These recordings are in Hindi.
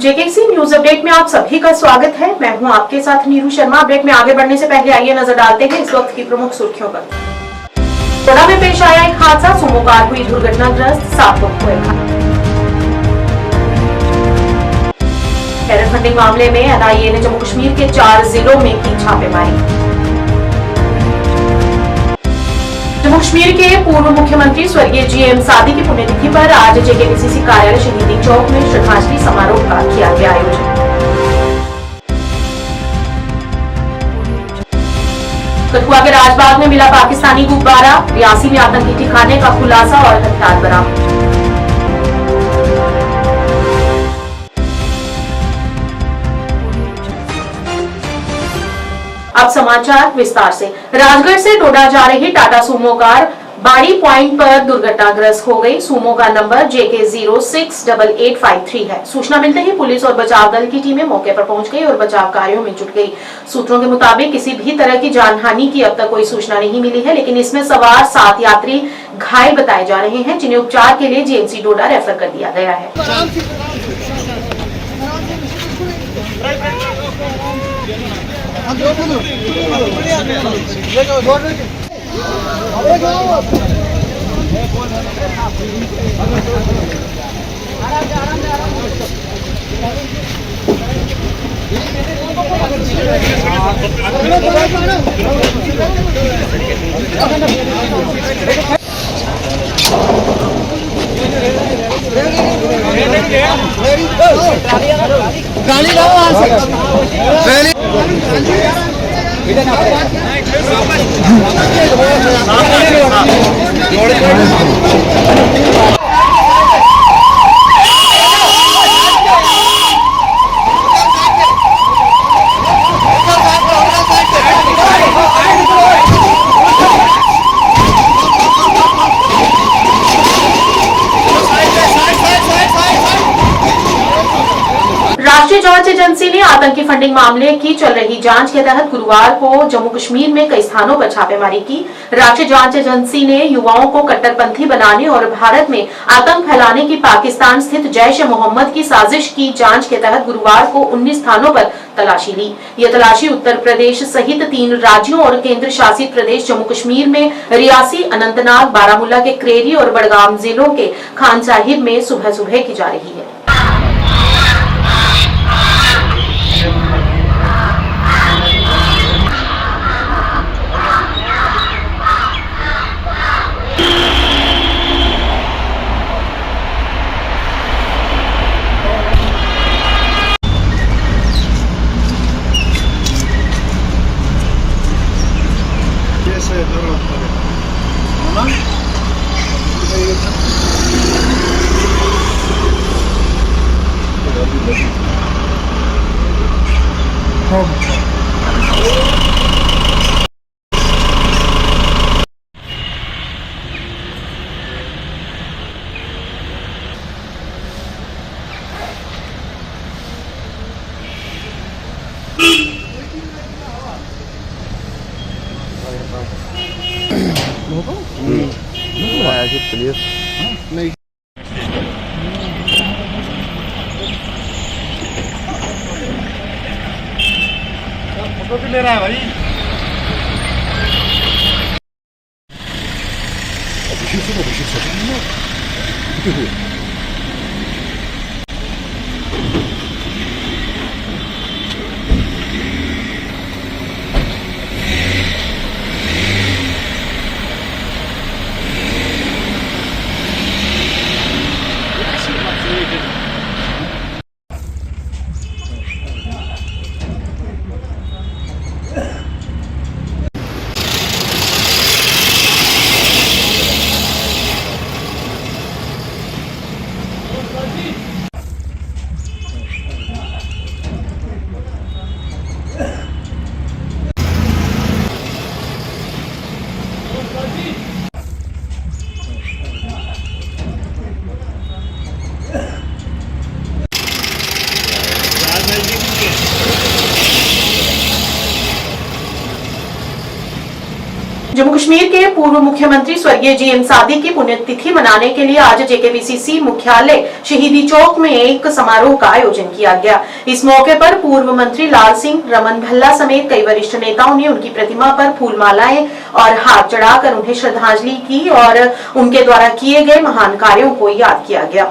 जेकेसी न्यूज अपडेट में आप सभी का स्वागत है। मैं हूं आपके साथ नीरू शर्मा। अपडेट में आगे बढ़ने से पहले आइए नजर डालते हैं इस वक्त की प्रमुख सुर्खियों पर। टोडा में पेश आया एक हादसा, सुमो कार हुई दुर्घटनाग्रस्त, 7 लोग हुए घायल। टेरर फंडिंग मामले में एनआईए ने जम्मू कश्मीर के 4 जिलों में की छापेमारी। जम्मू कश्मीर के पूर्व मुख्यमंत्री स्वर्गीय जीएम सादी की पुण्यतिथि पर आज जेकेपीसीसी कार्यालय शहीदी चौक में श्रद्धांजलि समारोह का किया गया आयोजन। कठुआ के राजबाग में मिला पाकिस्तानी गुब्बारा, रियासी में आतंकी ठिकाने का खुलासा और हथियार बरामद। अब समाचार विस्तार से। राजगढ़ से टोडा जा रही टाटा सूमो कार बाड़ी पॉइंट पर दुर्घटनाग्रस्त हो गई। सूमो का नंबर JK068853 है। सूचना मिलते ही पुलिस और बचाव दल की टीमें मौके पर पहुंच गई और बचाव कार्यों में जुट गई। सूत्रों के मुताबिक किसी भी तरह की जानहानि की अब तक कोई सूचना नहीं मिली है, लेकिन इसमें सवार 7 यात्री घायल बताए जा रहे हैं, जिन्हें उपचार के लिए जीएमसी टोडा रेफर कर दिया गया है। गाड़ी लाओ राष्ट्रीय जांच एजेंसी ने आतंकी फंडिंग मामले की चल रही जांच के तहत गुरुवार को जम्मू कश्मीर में कई स्थानों पर छापेमारी की। राष्ट्रीय जांच एजेंसी ने युवाओं को कट्टरपंथी बनाने और भारत में आतंक फैलाने की पाकिस्तान स्थित जैश-ए-मोहम्मद की साजिश की जांच के तहत गुरुवार को 19 स्थानों पर तलाशी ली। यह तलाशी उत्तर प्रदेश सहित 3 राज्यों और केंद्र शासित प्रदेश जम्मू कश्मीर में रियासी, अनंतनाग, बारामूला के क्रेरी और बड़गाम जिलों के खान साहिब में सुबह सुबह की जा रही है। नहीं फोटो भी ले रहा है भाई। जम्मू कश्मीर के पूर्व मुख्यमंत्री स्वर्गीय जीएम सादिक की पुण्यतिथि मनाने के लिए आज जेकेपीसीसी मुख्यालय शहीदी चौक में एक समारोह का आयोजन किया गया। इस मौके पर पूर्व मंत्री लाल सिंह, रमन भल्ला समेत कई वरिष्ठ नेताओं ने उनकी प्रतिमा पर फूलमालाएं और हाथ चढ़ाकर उन्हें श्रद्धांजलि की और उनके द्वारा किए गए महान कार्यों को याद किया गया।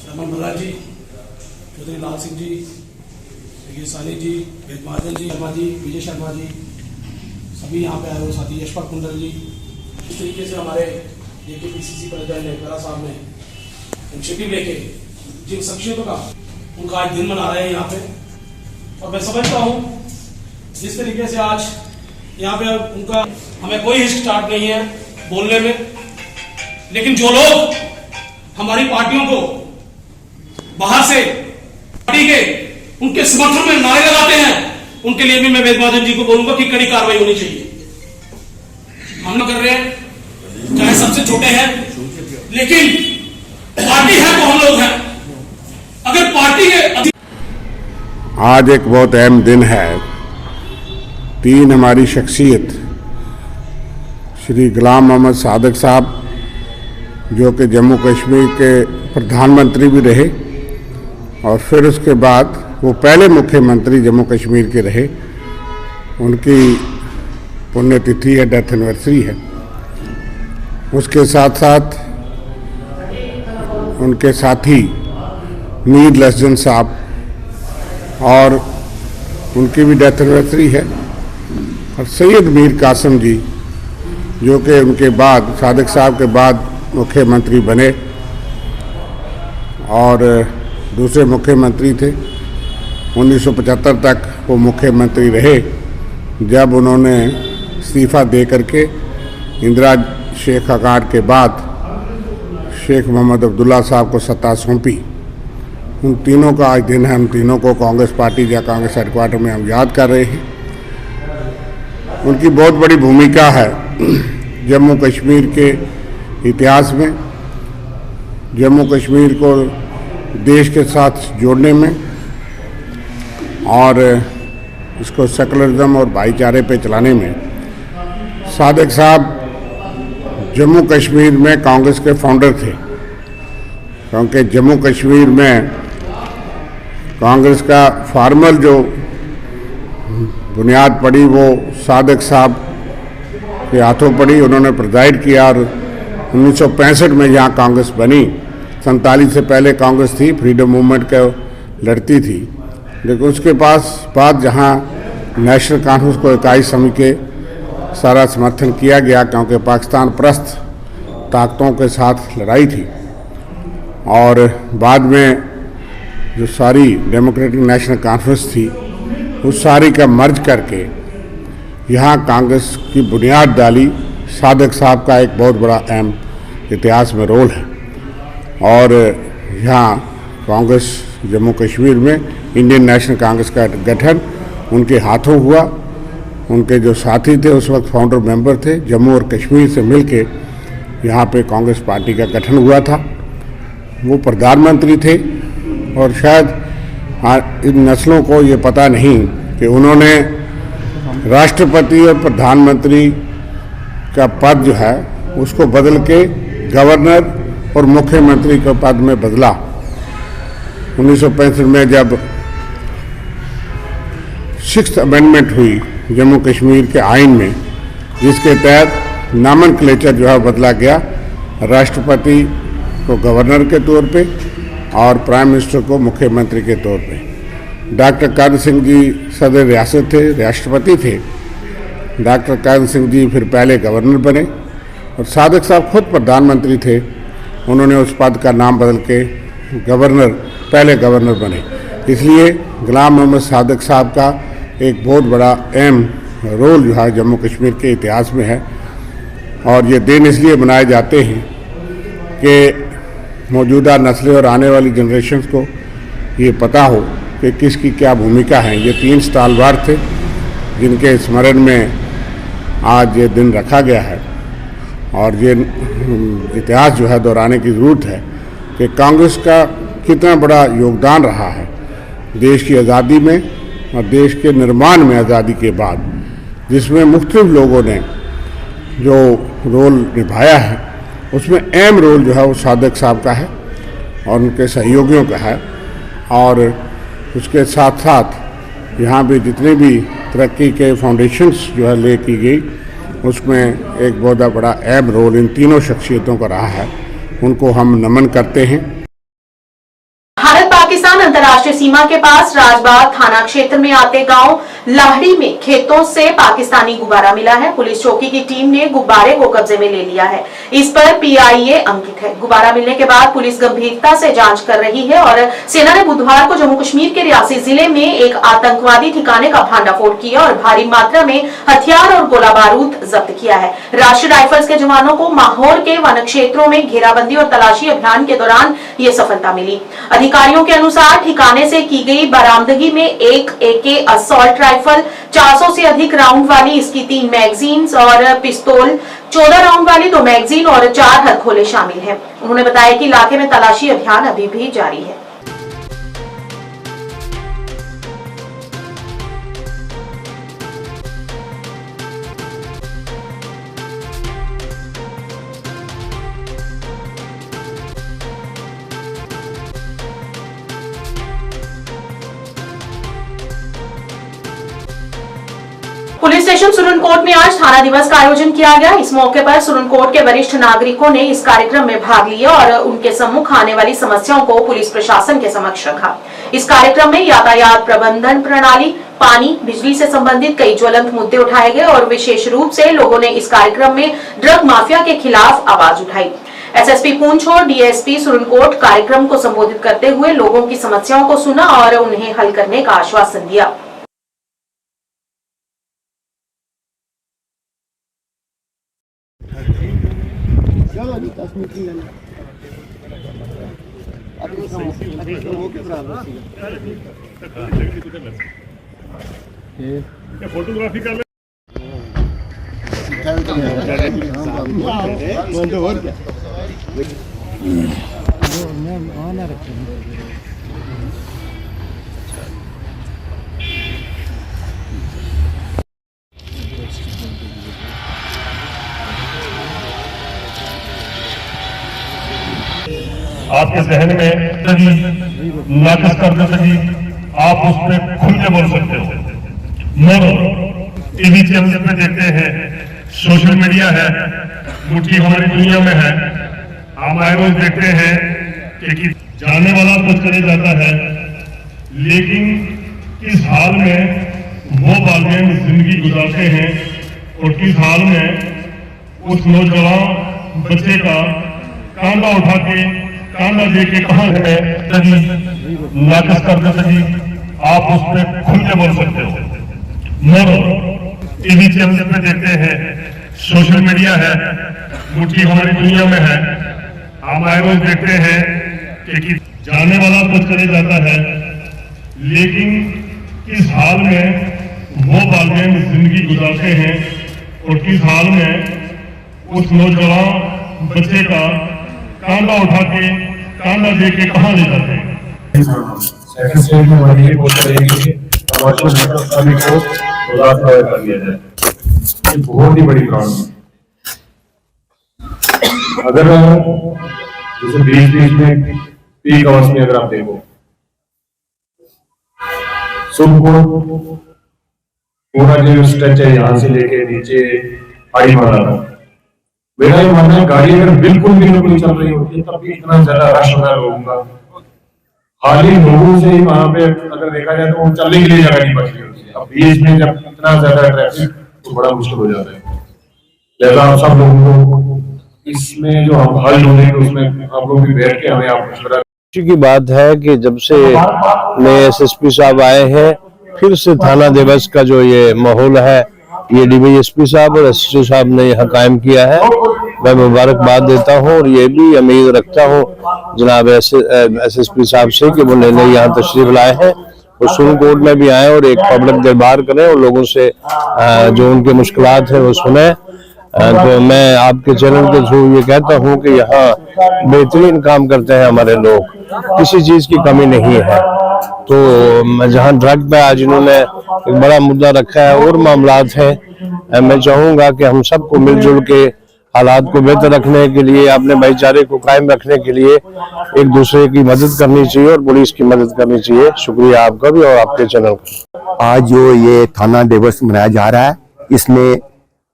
रमन भल्ला जी, चौधरी लाल सिंह जी, सानी जी, वेद महाजन जी, शर्मा जी, विजय शर्मा जी, सभी यहाँ पे आए हुए साथी, यशपाल कुंडल जी, इस तरीके से हमारे जेकेपीसीसी प्रेसिडेंट खरा साहब ने इनिशिएटिव लेके जिन शख्सियतों का उनका आज दिन मना रहे हैं यहाँ पे, और मैं समझता हूँ जिस तरीके से आज यहाँ पे उनका हमें कोई हिचकिचाहट नहीं है बोलने में, लेकिन जो लोग हमारी पार्टियों को बाहर से पार्टी के उनके समर्थन में नारे लगाते हैं, उनके लिए भी मैं वेद महाजन जी को बोलूंगा कि कड़ी कार्रवाई होनी चाहिए। हम लोग कर रहे हैं, चाहे सबसे छोटे हैं, लेकिन पार्टी है तो हम लोग हैं। अगर पार्टी के आज एक बहुत अहम दिन है। तीन हमारी शख्सियत श्री गुलाम मोहम्मद सादिक साहब, जो कि जम्मू कश्मीर के प्रधानमंत्री भी रहे और फिर उसके बाद वो पहले मुख्यमंत्री जम्मू कश्मीर के रहे, उनकी पुण्यतिथि है, डेथ एनिवर्सरी है। उसके साथ साथ उनके साथी मीर लस्जन साहब, और उनकी भी डेथ एनिवर्सरी है, और सैयद मीर कासिम जी, जो कि उनके बाद सादिक साहब के बाद मुख्यमंत्री बने और दूसरे मुख्यमंत्री थे। 1975 तक वो मुख्यमंत्री रहे, जब उन्होंने इस्तीफ़ा दे करके इंदिरा शेख हकाट के बाद शेख मोहम्मद अब्दुल्ला साहब को सत्ता सौंपी। उन तीनों का आज दिन है। हम तीनों को कांग्रेस पार्टी या कांग्रेस हेडक्वार्टर में हम याद कर रहे हैं। उनकी बहुत बड़ी भूमिका है जम्मू कश्मीर के इतिहास में, जम्मू कश्मीर को देश के साथ जोड़ने में और इसको सेकुलरिज्म और भाईचारे पे चलाने में। सादिक साहब जम्मू कश्मीर में कांग्रेस के फाउंडर थे, क्योंकि जम्मू कश्मीर में कांग्रेस का फॉर्मल जो बुनियाद पड़ी वो सादिक साहब के हाथों पड़ी। उन्होंने प्रिजाइड किया और 1965 में यहाँ कांग्रेस बनी। 47 से पहले कांग्रेस थी, फ्रीडम मूवमेंट को लड़ती थी, लेकिन उसके बाद जहाँ नेशनल कॉन्फ्रेंस को इकाई समिति के सारा समर्थन किया गया, क्योंकि पाकिस्तान परस्त ताकतों के साथ लड़ाई थी, और बाद में जो सारी डेमोक्रेटिक नेशनल कॉन्फ्रेंस थी उस सारी का मर्ज करके यहाँ कांग्रेस की बुनियाद डाली। सादिक साहब का एक बहुत बड़ा अहम इतिहास में रोल है, और यहाँ कांग्रेस जम्मू कश्मीर में इंडियन नेशनल कांग्रेस का गठन उनके हाथों हुआ। उनके जो साथी थे उस वक्त फाउंडर मेंबर थे, जम्मू और कश्मीर से मिलके यहाँ पे कांग्रेस पार्टी का गठन हुआ था। वो प्रधानमंत्री थे, और शायद इन नस्लों को ये पता नहीं कि उन्होंने राष्ट्रपति और प्रधानमंत्री का पद जो है उसको बदल के गवर्नर और मुख्यमंत्री के पद में बदला। 1965 में जब 6th अमेंडमेंट हुई जम्मू कश्मीर के आइन में, जिसके तहत नामनक्लेचर जो है बदला गया, राष्ट्रपति को गवर्नर के तौर पे और प्राइम मिनिस्टर को मुख्यमंत्री के तौर पे। डॉक्टर कादर सिंह जी सदर रियासत थे, राष्ट्रपति थे। डॉक्टर कादर सिंह जी फिर पहले गवर्नर बने, और सादिक साहब खुद प्रधानमंत्री थे। उन्होंने उस पद का नाम बदल के गवर्नर, पहले गवर्नर बने। इसलिए गुलाम मोहम्मद सादिक साहब का एक बहुत बड़ा अहम रोल जो है जम्मू कश्मीर के इतिहास में है, और ये दिन इसलिए मनाए जाते हैं कि मौजूदा नस्लें और आने वाली जनरेशन को ये पता हो कि किसकी क्या भूमिका है। ये 3 स्टालवार थे जिनके स्मरण में आज ये दिन रखा गया है, और ये इतिहास जो है दोहराने की ज़रूरत है कि कांग्रेस का कितना बड़ा योगदान रहा है देश की आज़ादी में और देश के निर्माण में आज़ादी के बाद, जिसमें मुख्तलिफ लोगों ने जो रोल निभाया है उसमें अहम रोल जो है वो सादिक साहब का है और उनके सहयोगियों का है। और उसके साथ साथ यहाँ भी जितने भी तरक्की के फाउंडेशंस जो है ले की गई उसमें एक बहुत बड़ा अहम रोल इन तीनों शख्सियतों का रहा है। उनको हम नमन करते हैं। भारत पाकिस्तान अंतर्राष्ट्रीय सीमा के पास राजबाग थाना क्षेत्र में आते गांव लाहड़ी में खेतों से पाकिस्तानी गुब्बारा मिला है। पुलिस चौकी की टीम ने गुब्बारे को कब्जे में ले लिया है। इस पर पीआईए अंकित है। गुब्बारा मिलने के बाद पुलिस गंभीरता से जांच कर रही है और सेना ने बुधवार को जम्मू कश्मीर के रियासी जिले में एक आतंकवादी ठिकाने का भांडाफोड़ किया और भारी मात्रा में हथियार और गोला बारूद जब्त किया है। राष्ट्रीय राइफल्स के जवानों को माहौर के वन क्षेत्रों में घेराबंदी और तलाशी अभियान के दौरान ये सफलता मिली। अधिकारियों के अनुसार ठिकाने से की गई बरामदगी में एक AK असॉल्ट राइफल, 400 से अधिक राउंड वाली इसकी 3 मैगजीन्स और पिस्तौल, 14 राउंड वाली 2 मैगजीन और 4 हथगोले शामिल हैं। उन्होंने बताया कि इलाके में तलाशी अभियान अभी भी जारी है। पुलिस स्टेशन सुरनकोट में आज थाना दिवस का आयोजन किया गया। इस मौके पर सुरनकोट के वरिष्ठ नागरिकों ने इस कार्यक्रम में भाग लिया और उनके सम्मुख आने वाली समस्याओं को पुलिस प्रशासन के समक्ष रखा। इस कार्यक्रम में यातायात प्रबंधन प्रणाली, पानी, बिजली से संबंधित कई ज्वलंत मुद्दे उठाए गए और विशेष रूप से लोगों ने इस कार्यक्रम में ड्रग माफिया के खिलाफ आवाज उठाई। SSP पूंछ और DSP सुरनकोट कार्यक्रम को संबोधित करते हुए लोगों की समस्याओं को सुना और उन्हें हल करने का आश्वासन दिया। फोटोग्राफी कर आपके जहन में नाकस कर देते जी, आप उस पर खुल के बोल सकते हो। टीवी चैनल पे देखते हैं, सोशल मीडिया है, मुट्ठी हमारी दुनिया में है। हम आए रोज देखते हैं कि जाने वाला तो चले जाता है, लेकिन किस हाल में वो वालिदैन जिंदगी गुजारते हैं और किस हाल में उस नौजवान बच्चे का कांधा उठा के कांधा दे के कहां है नाकस कर देते जी, आप उस पर खुल के बोल सकते हो। टीवी चैनल पे देखते हैं, सोशल मीडिया है, मुट्ठी हमारी दुनिया में है। हम आए रोज देखते हैं कि जाने वाला तो चले जाता है, लेकिन किस हाल में वो वालिदैन जिंदगी गुजारते हैं और किस हाल में उस नौजवान बच्चे का कांधा उठा के कांधा दे के कहां ले जाते हैं। सेकंड स्टेज में हमारी ये कोशिश रहेगी कमर्शियल नेटवर्क को रोजगार कर दिया जाए। ये बहुत ही बड़ी प्रॉब्लम है। अगर जैसे बीच में पीक आवर्स में अगर आप देखो, सुबह को पूरा जो स्ट्रेच है यहाँ से लेके नीचे आड़ी मारा था, मेरा ये मानना है गाड़ी अगर बिल्कुल भी नहीं चल रही होती तब भी इतना ज्यादा रश होता है लोगों का। खाली लोगों से ही वहां पे अगर देखा जाए तो चलने के लिए जगह नहीं बच रही होती है। अब बीच में जब इतना ज्यादा ट्रैफिक तो बड़ा मुश्किल हो जाता है। लिहाजा आप सब लोगों को इसमें जो हम हल ढूंढेंगे उसमें आप लोग भी बैठ के हमें आप मशवरा। की बात है कि जब से नए SSP साहब आए हैं, फिर से थाना दिवस का जो ये माहौल है ये DVSP साहब और SSP साहब ने यहाँ कायम किया है। मैं मुबारकबाद देता हूँ और ये भी उम्मीद रखता हूँ जनाब SSP साहब से कि वो नए यहाँ तशरीफ लाए हैं, वो सुरनकोट में भी आए और एक पब्लिक दरबार करें और लोगों से जो उनके मुश्किलात हैं वो सुने। तो मैं आपके चैनल के थ्रू ये कहता हूँ कि यहाँ बेहतरीन काम करते हैं हमारे लोग, किसी चीज की कमी नहीं है। तो जहाँ ड्रग पे आज इन्होंने एक बड़ा मुद्दा रखा है और मामलात हैं, मैं चाहूंगा कि हम सबको मिलजुल के हालात को बेहतर रखने के लिए, अपने भाईचारे को कायम रखने के लिए एक दूसरे की मदद करनी चाहिए और पुलिस की मदद करनी चाहिए। शुक्रिया आपका भी और आपके चैनल का। आज जो ये थाना दिवस मनाया जा रहा है, इसमें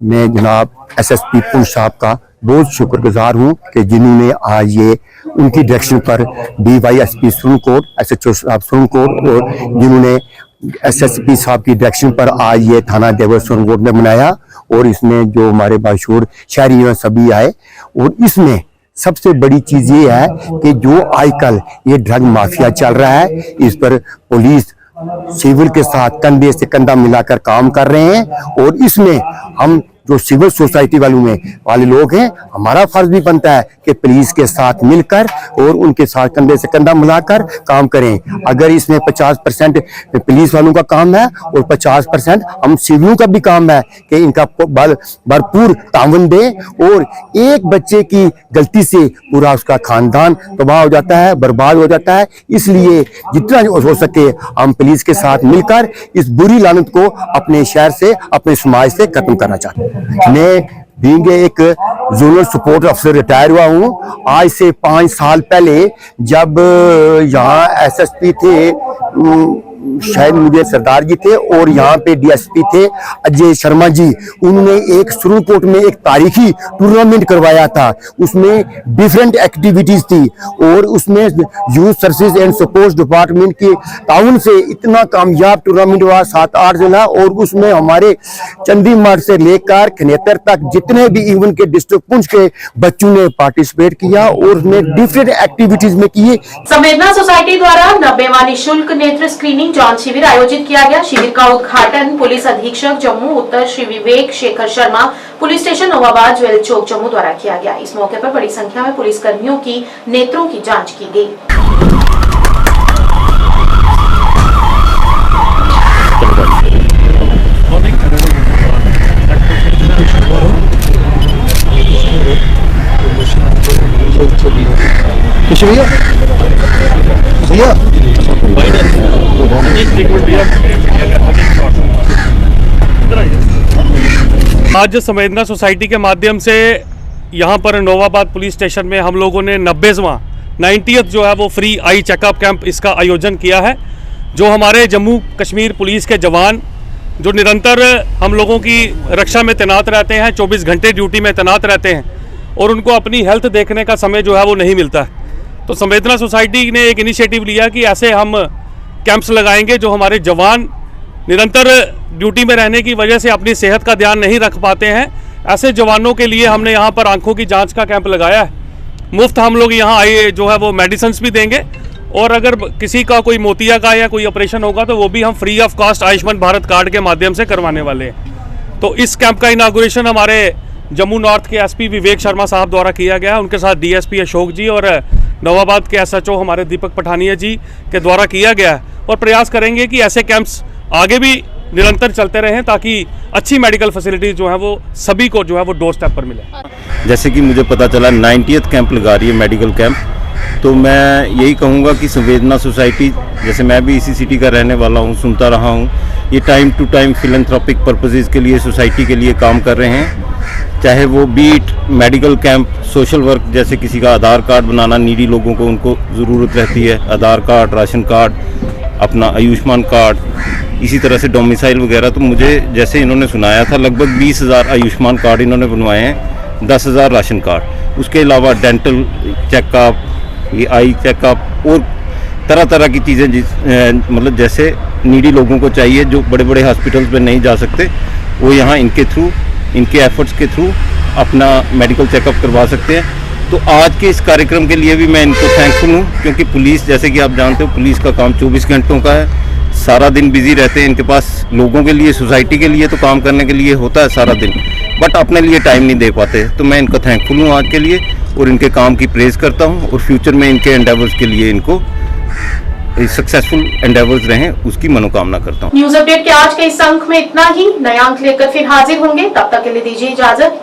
मैं जनाब एसएसपी पुंछ साहब का बहुत शुक्रगुजार हूँ कि जिन्होंने आज ये उनकी डायरेक्शन पर DYSP सुरनकोट, SHO साहब सुरनकोट और जिन्होंने SSP साहब की डायरेक्शन पर आज ये थाना दिवस सुरनकोट में मनाया और इसमें जो हमारे मशहूर शहरी हैं सभी आए। और इसमें सबसे बड़ी चीज ये है कि जो आजकल ये ड्रग माफिया चल रहा है, इस पर पुलिस सिविल के साथ कंधे से कंधा मिलाकर काम कर रहे हैं। और इसमें हम जो सिविल सोसाइटी वाले लोग हैं, हमारा फर्ज भी बनता है कि पुलिस के साथ मिलकर और उनके साथ कंधे से कंधा मिलाकर काम करें। अगर इसमें 50% पुलिस वालों का काम है और 50% हम सिविलों का भी काम है कि इनका भरपूर ताउन दे। और एक बच्चे की गलती से पूरा उसका खानदान तबाह हो जाता है, बर्बाद हो जाता है। इसलिए जितना हो सके हम पुलिस के साथ मिलकर इस बुरी लानत को अपने शहर से, अपने समाज से खत्म करना चाहते हैं। मैं बीइंग एक जोनल सपोर्ट अफसर रिटायर हुआ हूँ। आज से 5 साल पहले जब यहाँ SSP थे, शायद मुझे सरदार जी थे और यहाँ पे DSP थे अजय शर्मा जी, उन्होंने एक सुरनकोट में एक तारीखी टूर्नामेंट करवाया था। उसमें डिफरेंट एक्टिविटीज थी और उसमें youth services and supports department के ताउन से इतना कामयाब टूर्नामेंट हुआ 7-8 जिला। और उसमें हमारे चंदी मार्ग से लेकर खनेतर तक जितने भी इवन के डिस्ट्रिक्ट पुंछ के बच्चों ने पार्टिसिपेट किया और उसमें डिफरेंट एक्टिविटीज में किए। संवेदना सोसाइटी द्वारा 90वां निःशुल्क नेत्र स्क्रीनिंग जांच शिविर आयोजित किया गया। शिविर का उद्घाटन पुलिस अधीक्षक जम्मू उत्तर Shri Vivek Shekhar Sharma, police station Nawabad jewel Chowk Jammu द्वारा किया गया। इस मौके पर बड़ी संख्या में पुलिस कर्मियों की नेत्रों की जांच की गई। आज संवेदना सोसाइटी के माध्यम से यहाँ पर नवाबाद पुलिस स्टेशन में हम लोगों ने 90th जो है वो फ्री आई चेकअप कैंप इसका आयोजन किया है। जो हमारे जम्मू कश्मीर पुलिस के जवान जो निरंतर हम लोगों की रक्षा में तैनात रहते हैं, 24 घंटे ड्यूटी में तैनात रहते हैं और उनको अपनी हेल्थ देखने का समय जो है वो नहीं मिलता है। तो संवेदना सोसाइटी ने एक इनिशिएटिव लिया कि ऐसे हम कैंप्स लगाएंगे जो हमारे जवान निरंतर ड्यूटी में रहने की वजह से अपनी सेहत का ध्यान नहीं रख पाते हैं। ऐसे जवानों के लिए हमने यहाँ पर आंखों की जांच का कैंप लगाया है। मुफ्त हम लोग यहाँ आए जो है वो मेडिसिन भी देंगे और अगर किसी का कोई मोतिया का या कोई ऑपरेशन होगा तो वो भी हम free of cost Ayushman Bharat card के माध्यम से करवाने वाले हैं। तो इस कैंप का इनागुरेशन हमारे जम्मू नॉर्थ के SP विवेक शर्मा साहब द्वारा किया गया। उनके साथ DSP अशोक जी और नवाबाद के SHO हमारे दीपक पठानिया जी के द्वारा किया गया है। और प्रयास करेंगे कि ऐसे कैंप्स आगे भी निरंतर चलते रहें ताकि अच्छी मेडिकल फैसिलिटीज जो है वो सभी को जो है वो डोर स्टेप पर मिले। जैसे कि मुझे पता चला 90th कैंप लगा रही है मेडिकल कैंप, तो मैं यही कहूँगा कि संवेदना सोसाइटी, जैसे मैं भी इसी सिटी का रहने वाला हूँ, सुनता रहा हूँ, ये time to time philanthropic purposes के लिए सोसाइटी के लिए काम कर रहे हैं। चाहे वो be it medical camp, social work, जैसे किसी का आधार कार्ड बनाना, नीडी लोगों को उनको ज़रूरत रहती है, आधार कार्ड, राशन कार्ड, अपना आयुष्मान कार्ड, इसी तरह से डोमिसाइल वगैरह। तो मुझे जैसे इन्होंने सुनाया था लगभग 20,000 आयुष्मान कार्ड इन्होंने बनवाए हैं, 10,000 राशन कार्ड। उसके अलावा डेंटल चेकअप, ये आई चेकअप और तरह तरह की चीज़ें मतलब जैसे नीडी लोगों को चाहिए जो बड़े बड़े हॉस्पिटल्स में नहीं जा सकते, वो यहाँ इनके थ्रू, इनके एफर्ट्स के थ्रू अपना मेडिकल चेकअप करवा सकते हैं। तो आज के इस कार्यक्रम के लिए भी मैं इनको थैंकफुल हूँ, क्योंकि पुलिस, जैसे कि आप जानते हो, पुलिस का काम 24 घंटों का है, सारा दिन बिजी रहते हैं। इनके पास लोगों के लिए, सोसाइटी के लिए तो काम करने के लिए होता है सारा दिन, बट अपने लिए टाइम नहीं दे पाते। तो मैं इनका थैंकफुल हूँ आज के लिए और इनके काम की प्रेज़ करता हूँ और फ्यूचर में इनके एंडेवर्स के लिए इनको सक्सेसफुल एंडेवर्स रहें, उसकी मनोकामना करता हूँ। न्यूज अपडेट के आज के इस अंक में इतना ही। नया अंक लेकर फिर हाजिर होंगे, तब तक के लिए दीजिए इजाजत।